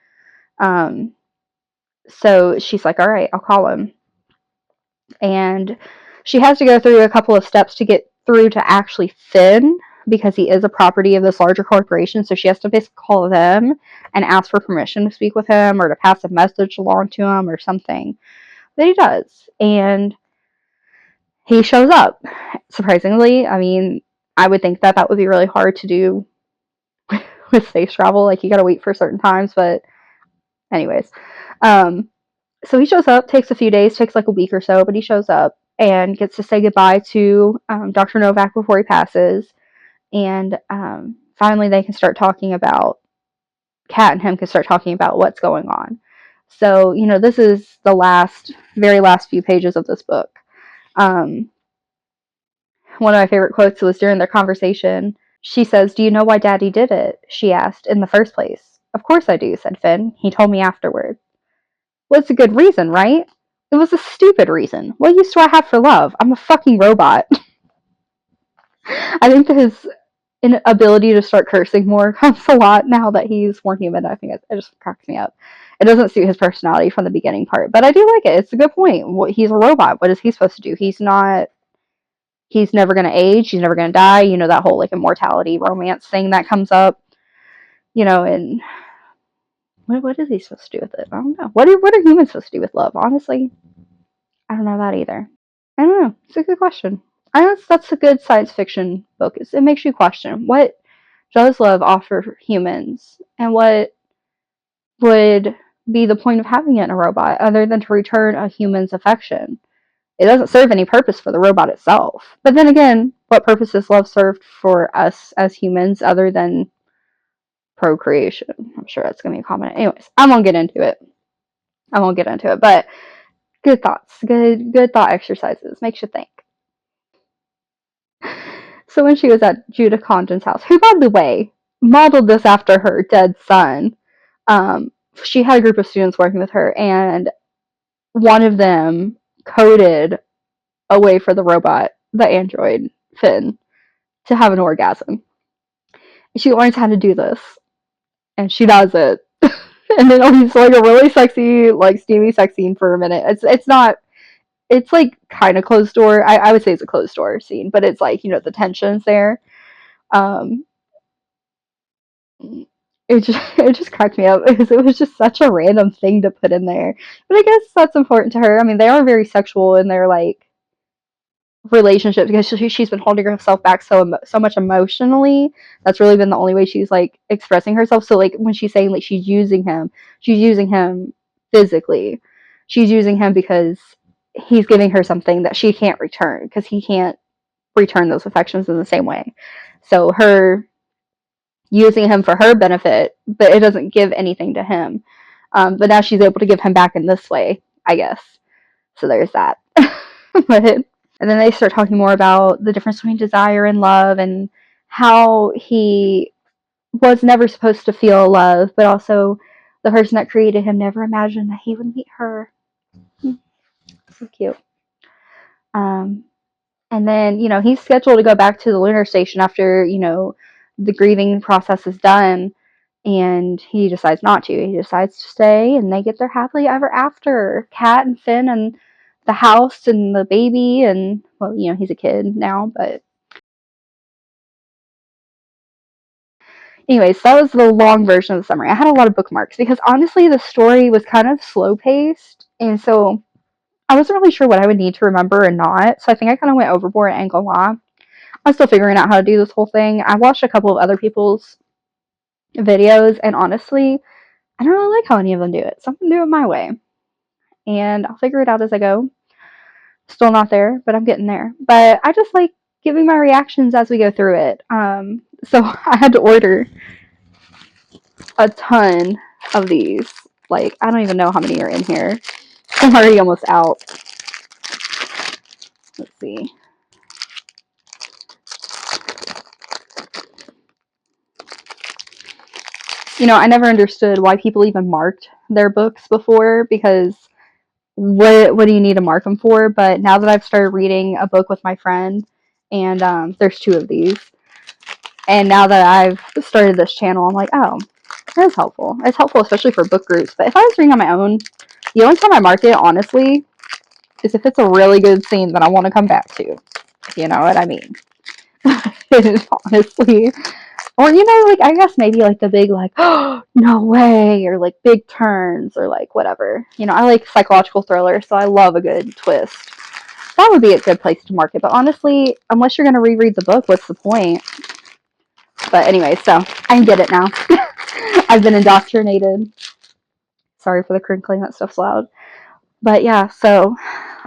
So she's like, all right, I'll call him. And she has to go through a couple of steps to get through to actually Finn, because he is a property of this larger corporation. So she has to basically call them and ask for permission to speak with him, or to pass a message along to him or something. But he does. And he shows up, surprisingly. I mean, I would think that would be really hard to do with space travel. You gotta wait for certain times, but anyways. So he shows up, takes a few days, takes a week or so, but he shows up and gets to say goodbye to Dr. Novak before he passes. And finally they can start talking about, Kat and him can start talking about what's going on. So, this is the very last few pages of this book. One of my favorite quotes was during their conversation. She says, "Do you know why Daddy did it?" she asked, "in the first place." "Of course I do," said Finn. "He told me afterward." "Well, it's a good reason, right?" "It was a stupid reason. What use do I have for love? I'm a fucking robot." I think that his inability to start cursing more comes a lot now that he's more human. I think it just cracks me up. It doesn't suit his personality from the beginning part, but I do like it. It's a good point. He's a robot. What is he supposed to do? He's never going to age. He's never going to die. That whole like immortality romance thing that comes up, and what is he supposed to do with it? I don't know. What are humans supposed to do with love? Honestly, I don't know that either. I don't know. It's a good question. I know that's a good science fiction book. It makes you question what does love offer humans, and what would be the point of having it in a robot other than to return a human's affection? It doesn't serve any purpose for the robot itself. But then again, what purpose is love served for us as humans other than procreation? I'm sure that's going to be a comment. Anyways, I won't get into it. But good thoughts. Good thought exercises. Makes you think. So when she was at Judith Condon's house, who, by the way, modeled this after her dead son, she had a group of students working with her, and one of them coded a way for the robot, the android, Finn, to have an orgasm. She learns how to do this, and she does it. And then he's like a really sexy, like steamy sex scene for a minute. It's not. It's like kind of closed door. I would say it's a closed door scene, but it's like the tension's there. Um, it just cracked me up because it was just such a random thing to put in there. But I guess that's important to her. I mean, they are very sexual in their like relationships because she's been holding herself back so much emotionally. That's really been the only way she's like expressing herself. So like when she's saying like she's using him physically. She's using him because he's giving her something that she can't return because he can't return those affections in the same way. So her using him for her benefit, but it doesn't give anything to him. But now she's able to give him back in this way, I guess. So there's that. But and then they start talking more about the difference between desire and love, and how he was never supposed to feel love, but also the person that created him never imagined that he would meet her. So cute. Um, and then, he's scheduled to go back to the lunar station after, the grieving process is done. And he decides not to. He decides to stay, and they get their happily ever after. Kat and Finn and the house and the baby, and, well, he's a kid now, but anyways, that was the long version of the summary. I had a lot of bookmarks because honestly, the story was kind of slow paced, and so I wasn't really sure what I would need to remember or not. So I think I kind of went overboard and go on. I'm still figuring out how to do this whole thing. I watched a couple of other people's videos, and honestly, I don't really like how any of them do it. So I'm gonna do it my way, and I'll figure it out as I go. Still not there, but I'm getting there. But I just like giving my reactions as we go through it. So I had to order a ton of these. Like, I don't even know how many are in here. I'm already almost out. Let's see. I never understood why people even marked their books before, because what do you need to mark them for? But now that I've started reading a book with my friend, and there's two of these, and now that I've started this channel, I'm like, oh, that's helpful. It's helpful, especially for book groups. But if I was reading on my own, the only time I mark it, honestly, is if it's a really good scene that I want to come back to. If you know what I mean. Honestly. Or, like, I guess maybe, like, the big, like, oh, no way, or, like, big turns, or, like, whatever. I like psychological thrillers, so I love a good twist. That would be a good place to market. But honestly, unless you're going to reread the book, what's the point? But anyway, so I get it now. I've been indoctrinated. Sorry for the crinkling, that stuff's loud. But yeah, so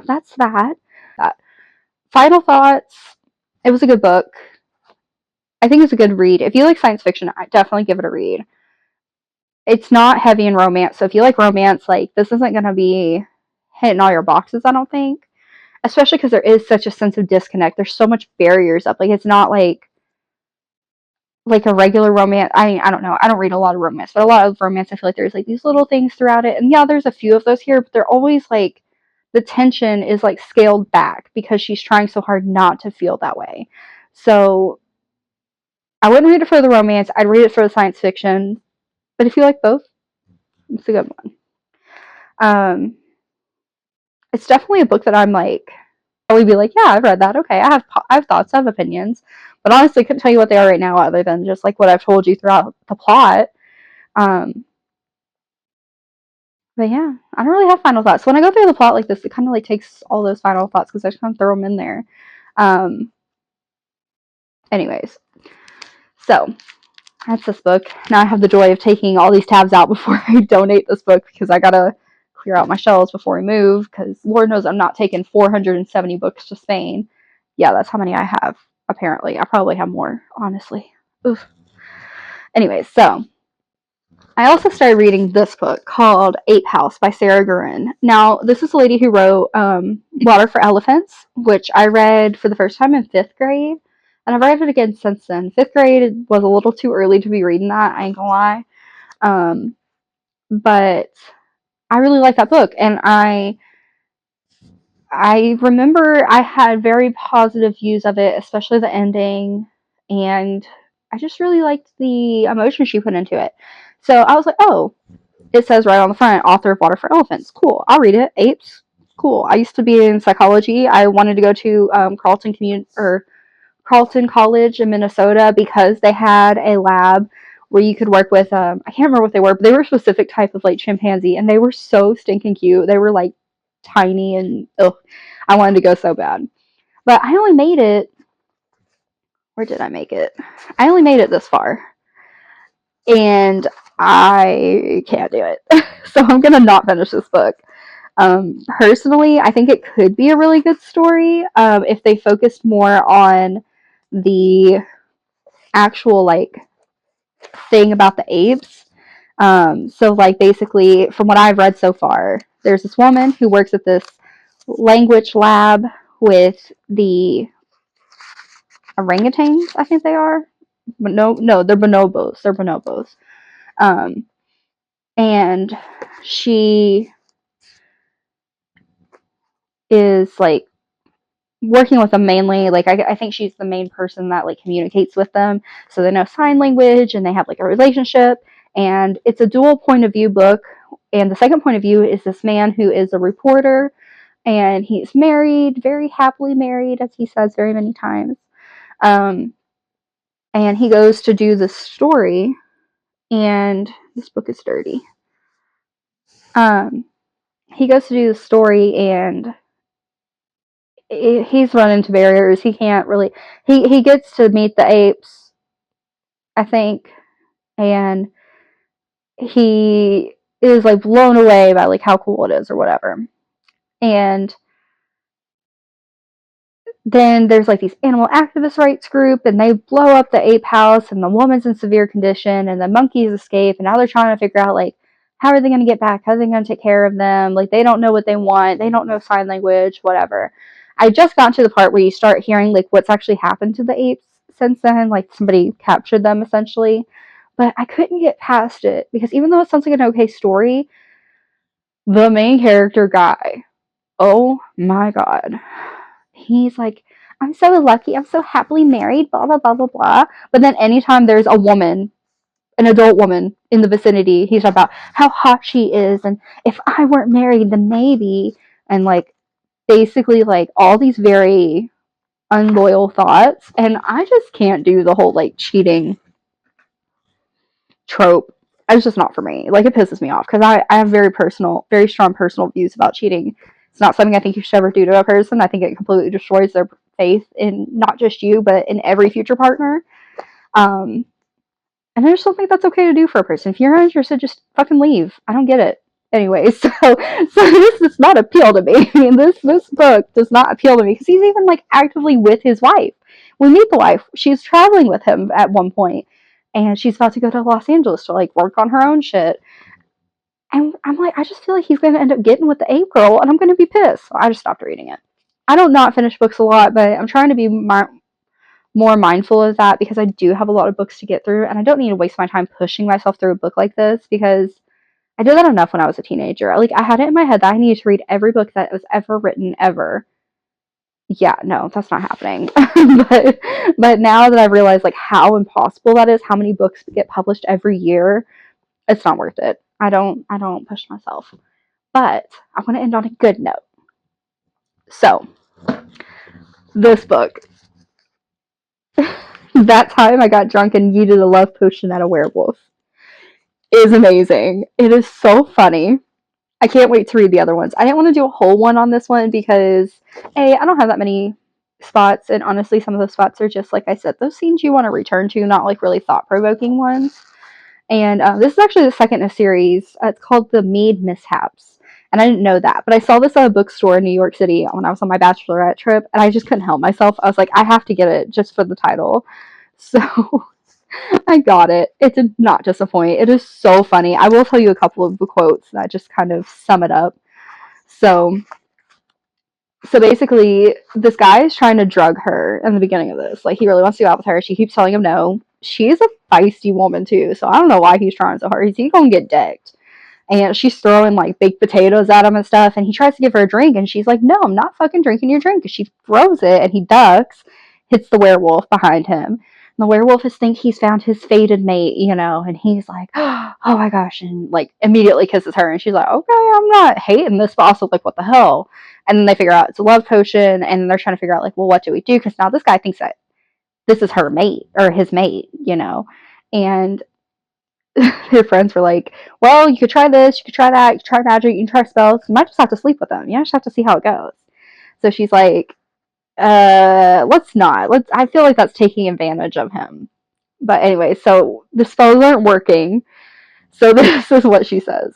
that's that. Final thoughts. It was a good book. I think it's a good read. If you like science fiction, I definitely give it a read. it's not heavy in romance. So if you like romance, like, this isn't going to be hitting all your boxes, I don't think. Especially because there is such a sense of disconnect. There's so much barriers up. Like, it's not like a regular romance. I don't know. I don't read a lot of romance, but a lot of romance, I feel like there's like these little things throughout it. And yeah, there's a few of those here, but they're always like, the tension is like scaled back because she's trying so hard not to feel that way. So I wouldn't read it for the romance. I'd read it for the science fiction. But if you like both, it's a good one. It's definitely a book that I'm like, probably be like, yeah, I've read that. Okay, I have thoughts, I have opinions, but honestly, couldn't tell you what they are right now, other than just like what I've told you throughout the plot. Um, but yeah, I don't really have final thoughts. So when I go through the plot like this, it kind of like takes all those final thoughts because I just kind of throw them in there. Um, anyways, so that's this book. Now I have the joy of taking all these tabs out before I donate this book because I gotta clear out my shelves before we move because Lord knows I'm not taking 470 books to Spain. Yeah, that's how many I have, apparently. I probably have more, honestly. Oof. Anyways, so I also started reading this book called Ape House by Sarah Gurin. Now, this is a lady who wrote Water for Elephants, which I read for the first time in 5th grade. And I've read it again since then. 5th grade was a little too early to be reading that, I ain't gonna lie. But I really like that book. And I remember I had very positive views of it, especially the ending. And I just really liked the emotion she put into it. So I was like, oh, it says right on the front, author of Water for Elephants. Cool. I'll read it. Apes. Cool. I used to be in psychology. I wanted to go to Carleton College in Minnesota because they had a lab where you could work with I can't remember what they were, but they were a specific type of like chimpanzee, and they were so stinking cute. They were like tiny, and I wanted to go so bad. But I only made it. Where did I make it? I only made it this far, and I can't do it. So I'm gonna not finish this book. Personally, I think it could be a really good story if they focused more on the actual like thing about the apes. So like basically, from what I've read so far, there's this woman who works at this language lab with the orangutans, I think they are. But no, they're bonobos. They're bonobos. Um, and she is like working with them mainly. Like I think she's the main person that like communicates with them, so they know sign language and they have like a relationship. And it's a dual point of view book. And the second point of view is this man who is a reporter, and he's married, very happily married, as he says very many times. And he goes to do the story, and this book is dirty. He goes to do the story, and he's run into barriers. He can't really. He gets to meet the apes, I think, and he is like blown away by like how cool it is or whatever. And then there's like these animal activist rights group, and they blow up the ape house, and the woman's in severe condition, and the monkeys escape, and now they're trying to figure out like how are they going to get back, how are they going to take care of them. Like they don't know what they want, they don't know sign language, whatever. I just got to the part where you start hearing like what's actually happened to the apes since then, like somebody captured them essentially. But I couldn't get past it because even though it sounds like an okay story, the main character guy, oh my god, he's like, I'm so lucky, I'm so happily married, blah blah blah blah blah. But then anytime there's a woman, an adult woman in the vicinity, he's about how hot she is, and if I weren't married then maybe, and like basically like all these very unloyal thoughts. And I just can't do the whole like cheating trope. It's just not for me. Like it pisses me off because I have very strong personal views about cheating. It's not something I think you should ever do to a person. I think it completely destroys their faith in not just you, but in every future partner. And I just don't think that's okay to do for a person. If you're not interested, just fucking leave. I don't get it. Anyway, so this does not appeal to me. I mean, this book does not appeal to me because he's even like actively with his wife. We meet the wife. She's traveling with him at one point, and she's about to go to Los Angeles to like work on her own shit. And I'm like, I just feel like he's going to end up getting with the Ape girl, and I'm going to be pissed. So I just stopped reading it. I don't not finish books a lot, but I'm trying to be more mindful of that because I do have a lot of books to get through, and I don't need to waste my time pushing myself through a book like this because I did that enough when I was a teenager. Like, I had it in my head that I needed to read every book that was ever written ever. Yeah, no, that's not happening. but now that I've realized like how impossible that is, how many books get published every year, it's not worth it. I don't push myself. But I want to end on a good note. So, this book. That time I got drunk and yeeted a love potion at a werewolf is amazing. It is so funny. I can't wait to read the other ones. I didn't want to do a whole one on this one because, A, I don't have that many spots, and honestly, some of those spots are just, like I said, those scenes you want to return to, not like really thought-provoking ones. And this is actually the second in a series. It's called The Mead Mishaps. And I didn't know that, but I saw this at a bookstore in New York City when I was on my bachelorette trip, and I just couldn't help myself. I was like, I have to get it just for the title. So I got it. It did not disappoint. It is so funny. I will tell you a couple of the quotes that just kind of sum it up. So, so basically, this guy is trying to drug her in the beginning of this. Like, he really wants to go out with her. She keeps telling him no. She's a feisty woman, too, so I don't know why he's trying so hard. He's gonna get decked. And she's throwing, like, baked potatoes at him and stuff, and he tries to give her a drink, and she's like, no, I'm not fucking drinking your drink. And she throws it, and he ducks, hits the werewolf behind him. And the werewolf thinks he's found his fated mate, you know, and he's like, oh my gosh, and, like, immediately kisses her, and she's like, okay, I'm not hating this, but also, like, what the hell? And then they figure out it's a love potion, and they're trying to figure out, like, well, what do we do? Because now this guy thinks that this is her mate, or his mate, you know, and her friends were like, well, you could try this, you could try that, you could try magic, you can try spells, you might just have to sleep with them, you just have to see how it goes. So she's like, let's not, I feel like that's taking advantage of him. But anyway, so the spells aren't working, so this is what she says.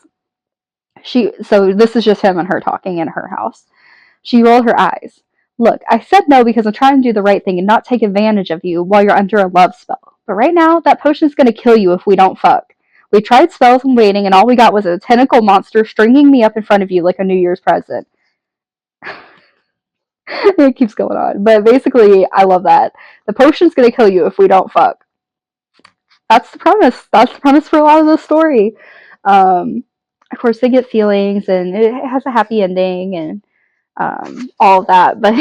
So this is just him and her talking in her house. She rolled her eyes. Look, I said no because I'm trying to do the right thing and not take advantage of you while you're under a love spell. But right now, that potion's gonna kill you if we don't fuck. We tried spells and waiting, and all we got was a tentacle monster stringing me up in front of you like a New Year's present. It keeps going on. But basically, I love that. The potion's gonna kill you if we don't fuck. That's the premise. That's the premise for a lot of the story. Of course, they get feelings, and it has a happy ending, and all of that. But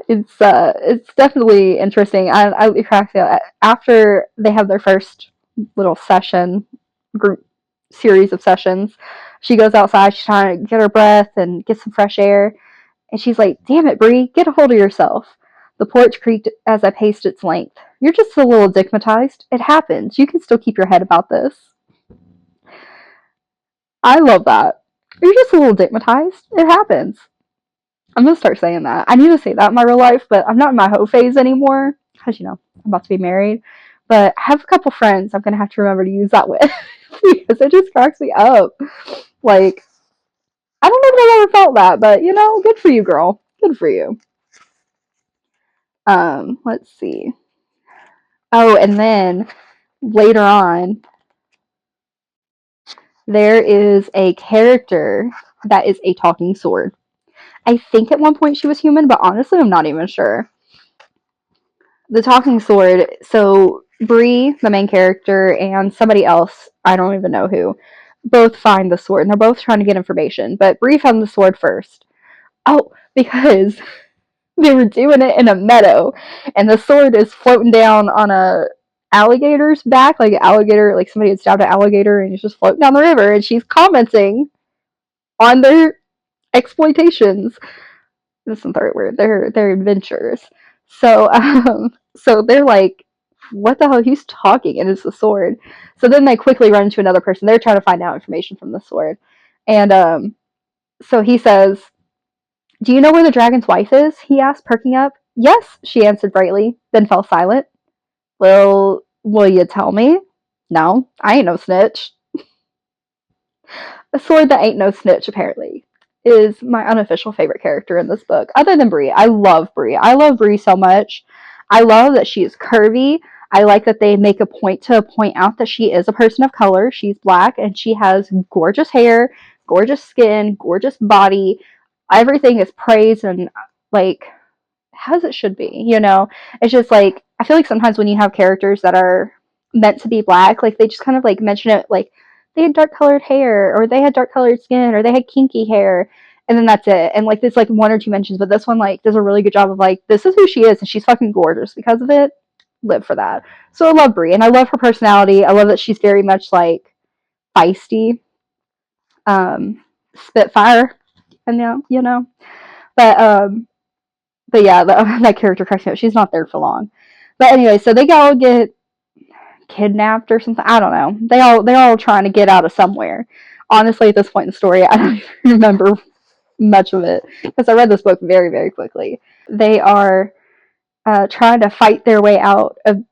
it's definitely interesting. It cracks me up. After they have their first little session, group series of sessions, she goes outside. She's trying to get her breath and get some fresh air, and she's like, "Damn it, Bree, get a hold of yourself." The porch creaked as I paced its length. You're just a little digmatized. It happens. You can still keep your head about this. I love that. You're just a little digmatized. It happens. I'm gonna start saying that. I need to say that in my real life, but I'm not in my hoe phase anymore because I'm about to be married. But I have a couple friends I'm gonna have to remember to use that with because it just cracks me up. Like, I don't know if I've ever felt that, but good for you, girl. Good for you. Let's see. Oh, and then later on, there is a character that is a talking sword. I think at one point she was human, but honestly, I'm not even sure. The talking sword, so Bree, the main character, and somebody else, I don't even know who, both find the sword, and they're both trying to get information, but Bree found the sword first. Oh, because they were doing it in a meadow, and the sword is floating down on a alligator's back, like an alligator, like somebody had stabbed an alligator, and it's just floating down the river, and she's commenting on their exploitations. That's the third word. Their adventures. So they're like, what the hell? He's talking, and it's the sword. So then they quickly run into another person. They're trying to find out information from the sword, and so he says, "Do you know where the dragon's wife is?" He asked, perking up. "Yes," she answered brightly, then fell silent. "Well, will you tell me?" "No, I ain't no snitch." A sword that ain't no snitch, apparently, is my unofficial favorite character in this book, other than Bree. I love Bree. I love Bree so much. I love that she is curvy. I like that they make a point to point out that she is a person of color. She's black and she has gorgeous hair, gorgeous skin, gorgeous body. Everything is praised and like as it should be, you know? It's just like, I feel like sometimes when you have characters that are meant to be black, like they just kind of like mention it like they had dark colored hair or they had dark colored skin or they had kinky hair and then that's it. And like there's like one or two mentions, but this one like does a really good job of like, this is who she is and she's fucking gorgeous because of it. Live for that. So I love Brie and I love her personality. I love that she's very much like feisty, Spitfire, and you know. But but yeah, that character cracks me up. She's not there for long. But anyway, so they all get kidnapped or something. I don't know. They're all trying to get out of somewhere. Honestly, at this point in the story, I don't even remember much of it because I read this book very, very quickly. They are trying to fight their way out of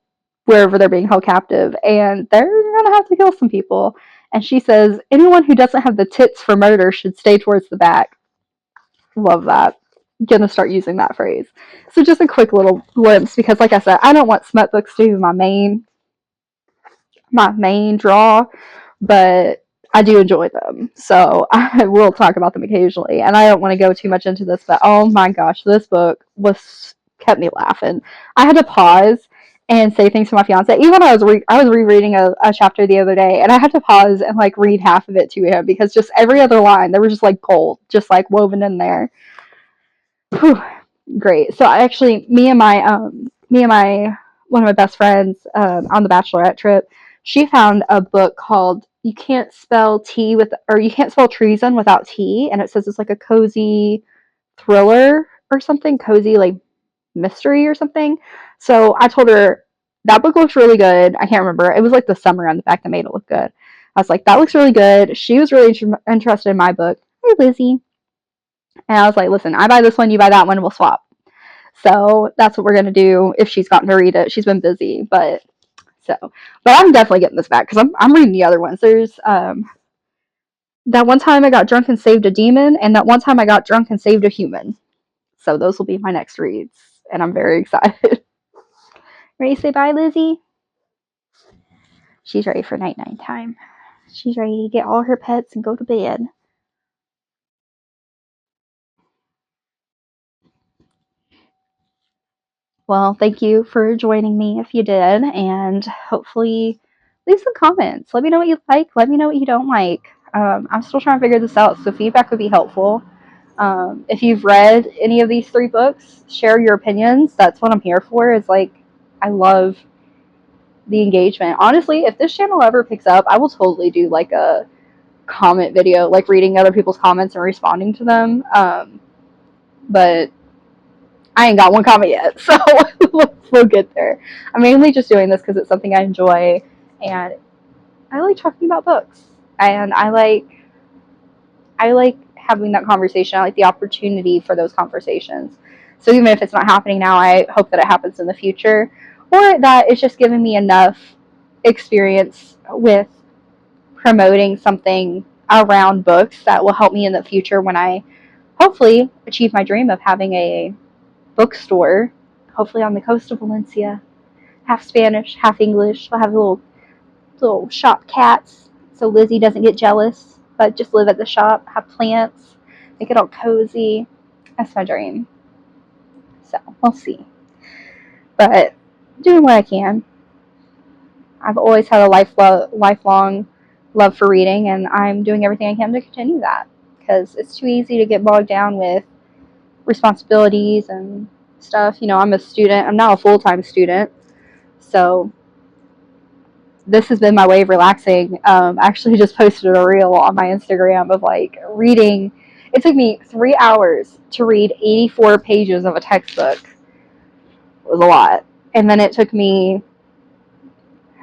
wherever they're being held captive, and they're gonna have to kill some people. And she says, anyone who doesn't have the tits for murder should stay towards the back. Love that. Gonna start using that phrase. So just a quick little glimpse because like I said, I don't want smut books to be my main draw, but I do enjoy them. So I will talk about them occasionally. And I don't want to go too much into this, but oh my gosh, this book was kept me laughing. I had to pause and say things to my fiance. Even when I was rereading a chapter the other day, and I had to pause and like read half of it to him because just every other line there was just like gold, just like woven in there. Whew, great. So I actually, me and my one of my best friends on the bachelorette trip, she found a book called "You Can't Spell Tea with" or "You Can't Spell Treason Without Tea," and it says it's like a cozy thriller or something, cozy like mystery or something. So I told her that book looks really good. I can't remember. It was like the summer on the back that made it look good. I was like, that looks really good. She was really interested in my book. Hey, Lizzie. And I was like, listen, I buy this one, you buy that one, we'll swap. So that's what we're gonna do if she's gotten to read it. She's been busy, but I'm definitely getting this back because I'm reading the other ones. There's that one time I got drunk and saved a demon, and that one time I got drunk and saved a human. So those will be my next reads, and I'm very excited. Ready to say bye, Lizzie? She's ready for night time. She's ready to get all her pets and go to bed. Well, thank you for joining me if you did, and hopefully leave some comments. Let me know what you like. Let me know what you don't like. I'm still trying to figure this out, so feedback would be helpful. If you've read any of these 3 books, share your opinions. That's what I'm here for. Is like, I love the engagement. Honestly, if this channel ever picks up, I will totally do like a comment video, like reading other people's comments and responding to them. But I ain't got one comment yet, so we'll get there. I'm mainly just doing this because it's something I enjoy, and I like talking about books, and I like having that conversation. I like the opportunity for those conversations. So even if it's not happening now, I hope that it happens in the future, or that it's just giving me enough experience with promoting something around books that will help me in the future when I hopefully achieve my dream of having a bookstore, hopefully on the coast of Valencia, half Spanish, half English. I'll have little shop cats so Lizzie doesn't get jealous, but just live at the shop, have plants, make it all cozy. That's my dream. So we'll see. But doing what I can. I've always had a lifelong love for reading, and I'm doing everything I can to continue that because it's too easy to get bogged down with responsibilities and stuff. You know, I'm a student. I'm now a full-time student, so this has been my way of relaxing. I actually just posted a reel on my Instagram of like reading. It took me 3 hours to read 84 pages of a textbook. It was a lot. And then it took me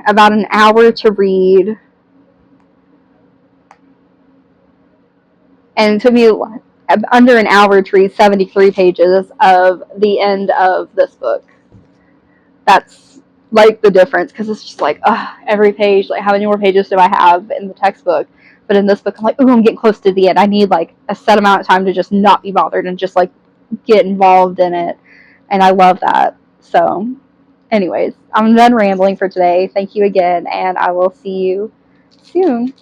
about an hour to read, and it took me under an hour to read 73 pages of the end of this book. That's like the difference, because it's just like, every page, like how many more pages do I have in the textbook? But in this book, I'm like, I'm getting close to the end. I need like a set amount of time to just not be bothered and just like get involved in it. And I love that. So Anyways, I'm done rambling for today. Thank you again, and I will see you soon.